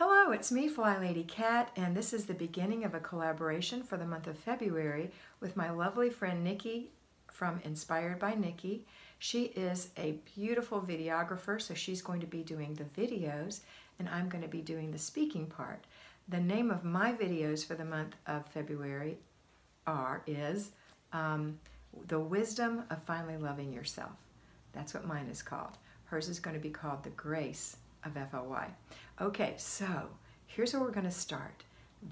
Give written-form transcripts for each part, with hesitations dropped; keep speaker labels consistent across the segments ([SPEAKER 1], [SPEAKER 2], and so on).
[SPEAKER 1] Hello, it's me, Flylady Kat, and this is the beginning of a collaboration for the month of February with my lovely friend Nikki from Inspired by Nikki. She is a beautiful videographer, so she's going to be doing the videos, and I'm going to be doing the speaking part. The name of my videos for the month of February is The Wisdom of Finally Loving Yourself. That's what mine is called. Hers is going to be called The Grace of FLY. Okay, so here's where we're going to start.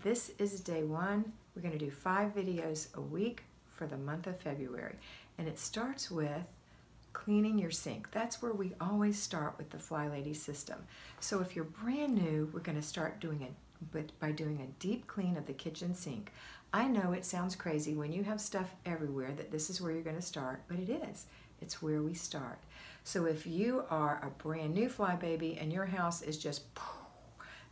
[SPEAKER 1] This is day one. We're going to do 5 videos a week for the month of February. And it starts with cleaning your sink. That's where we always start with the Flylady system. So if you're brand new, we're going to start doing it by doing a deep clean of the kitchen sink. I know it sounds crazy when you have stuff everywhere that this is where you're going to start, but it is. It's where we start. So if you are a brand new fly baby and your house is just,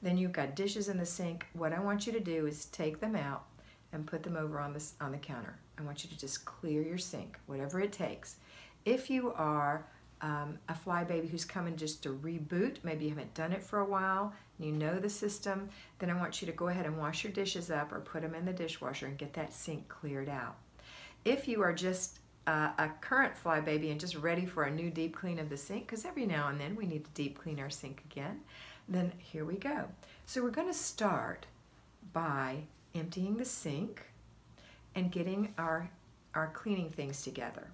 [SPEAKER 1] then you've got dishes in the sink, what I want you to do is take them out and put them over on the counter. I want you to just clear your sink, whatever it takes. If you are a fly baby who's coming just to reboot, maybe you haven't done it for a while, and you know the system, then I want you to go ahead and wash your dishes up or put them in the dishwasher and get that sink cleared out. If you are just a current fly baby and just ready for a new deep clean of the sink, because every now and then we need to deep clean our sink again, then here we go. So we're going to start by emptying the sink and getting our cleaning things together.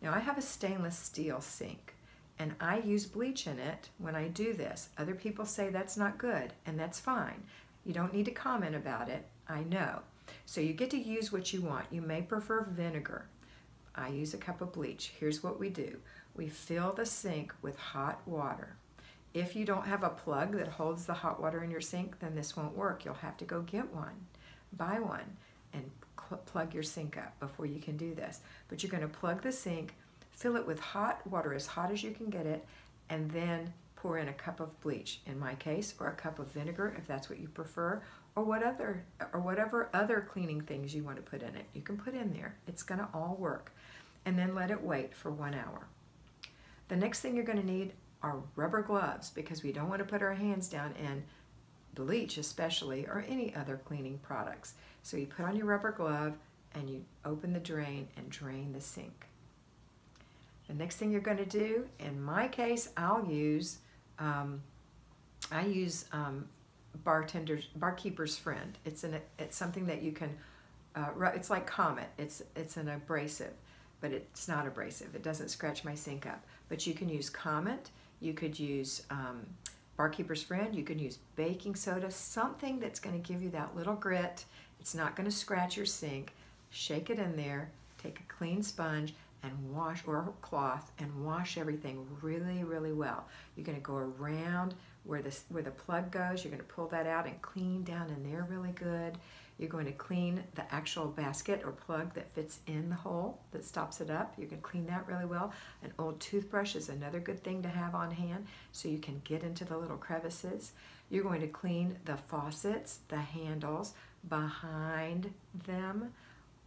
[SPEAKER 1] Now I have a stainless steel sink and I use bleach in it when I do this. Other people say that's not good, and that's fine. You don't need to comment about it, I know. So you get to use what you want. You may prefer vinegar. I use a cup of bleach. Here's what we do. We fill the sink with hot water. If you don't have a plug that holds the hot water in your sink, then this won't work. You'll have to go get one, buy one, and plug your sink up before you can do this. But you're going to plug the sink, fill it with hot water, as hot as you can get it, and then pour in a cup of bleach, in my case, or a cup of vinegar if that's what you prefer, or whatever other cleaning things you want to put in it. You can put in there. It's going to all work. And then let it wait for 1 hour. The next thing you're going to need are rubber gloves, because we don't want to put our hands down in bleach especially, or any other cleaning products. So you put on your rubber glove and you open the drain and drain the sink. The next thing you're going to do, in my case, I use Barkeeper's Friend. It's something that you can, it's like Comet. It's an abrasive, but it's not abrasive. It doesn't scratch my sink up. But you can use Comet. You could use Barkeeper's Friend. You can use baking soda, something that's going to give you that little grit. It's not going to scratch your sink. Shake it in there. Take a clean sponge and wash, or a cloth, and wash everything really, really well. You're going to go around where the plug goes. You're going to pull that out and clean down in there really good. You're going to clean the actual basket or plug that fits in the hole that stops it up. You can clean that really well. An old toothbrush is another good thing to have on hand so you can get into the little crevices. You're going to clean the faucets, the handles, behind them,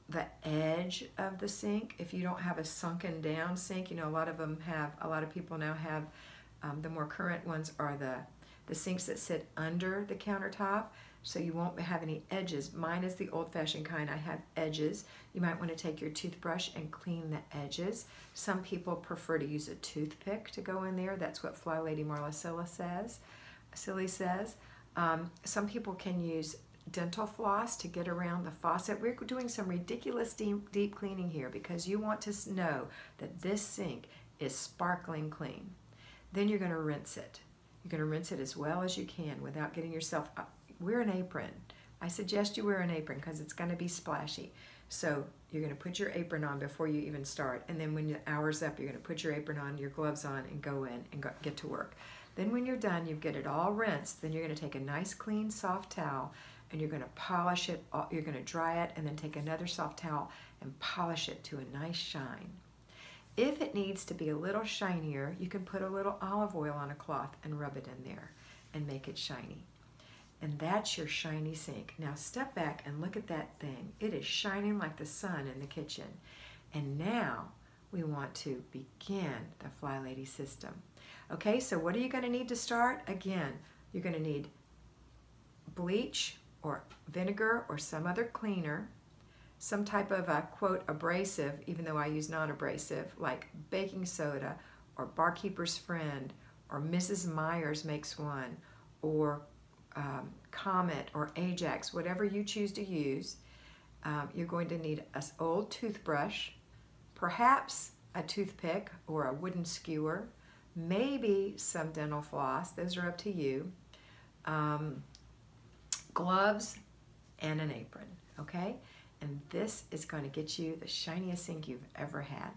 [SPEAKER 1] the edge of the sink. If you don't have a sunken down sink, you know, a lot of people now have, the more current ones are the sinks that sit under the countertop, so you won't have any edges. Mine is the old-fashioned kind. I have edges. You might want to take your toothbrush and clean the edges. Some people prefer to use a toothpick to go in there. That's what Flylady Marla Silly says. Some people can use dental floss to get around the faucet. We're doing some ridiculous deep cleaning here because you want to know that this sink is sparkling clean. Then you're going to rinse it. You're going to rinse it as well as you can without getting yourself up. Wear an apron. I suggest you wear an apron because it's going to be splashy. So you're going to put your apron on before you even start, and then when the hour's up, you're going to put your apron on, your gloves on, and go in and get to work. Then when you're done, you get it all rinsed. Then you're going to take a nice clean soft towel and you're going to polish it. You're going to dry it and then take another soft towel and polish it to a nice shine. If it needs to be a little shinier, you can put a little olive oil on a cloth and rub it in there and make it shiny. And that's your shiny sink. Now step back and look at that thing. It is shining like the sun in the kitchen. And now we want to begin the Flylady system. Okay, so what are you going to need to start? Again, you're going to need bleach or vinegar or some other cleaner, some type of a quote abrasive, even though I use non-abrasive, like baking soda or Barkeeper's Friend or Mrs. Myers makes one, or Comet or Ajax, whatever you choose to use. You're going to need an old toothbrush, perhaps a toothpick or a wooden skewer, maybe some dental floss, those are up to you, gloves, and an apron, okay? And this is going to get you the shiniest sink you've ever had.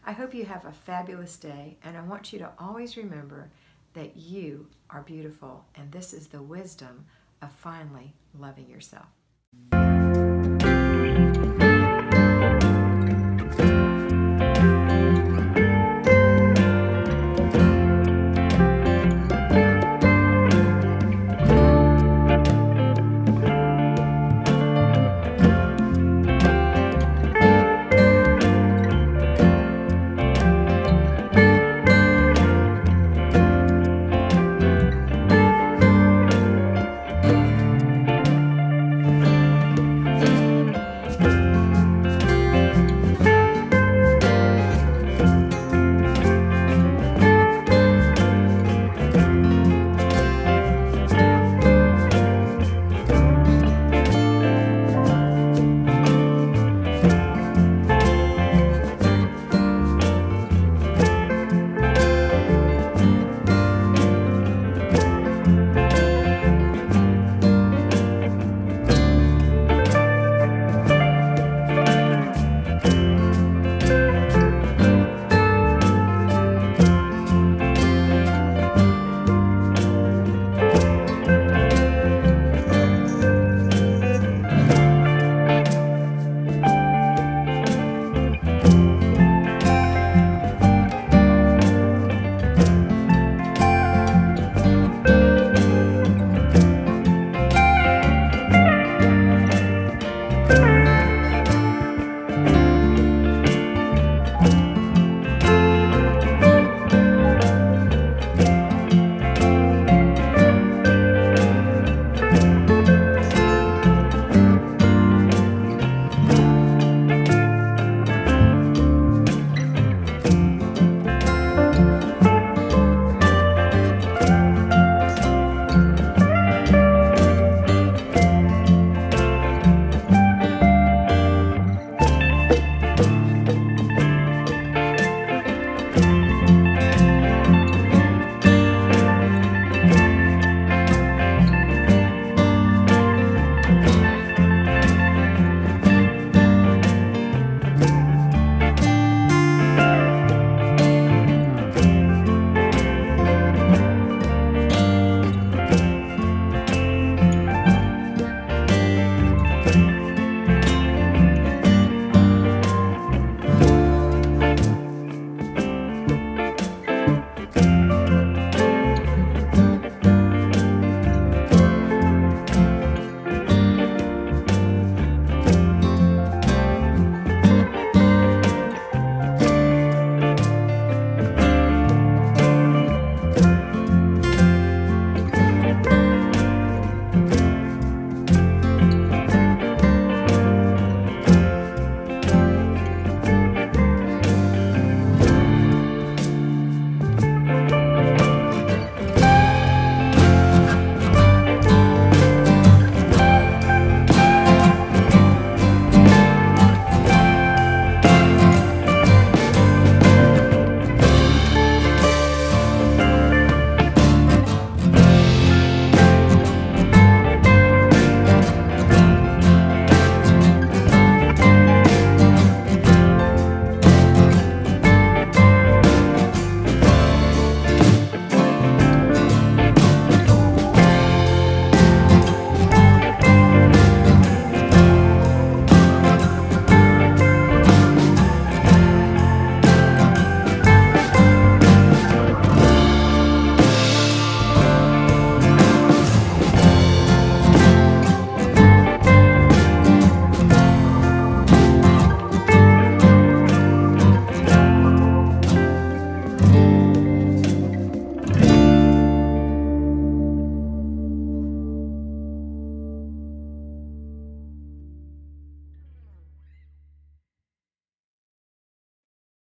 [SPEAKER 1] I hope you have a fabulous day, and I want you to always remember that you are beautiful, and this is the wisdom of finally loving yourself.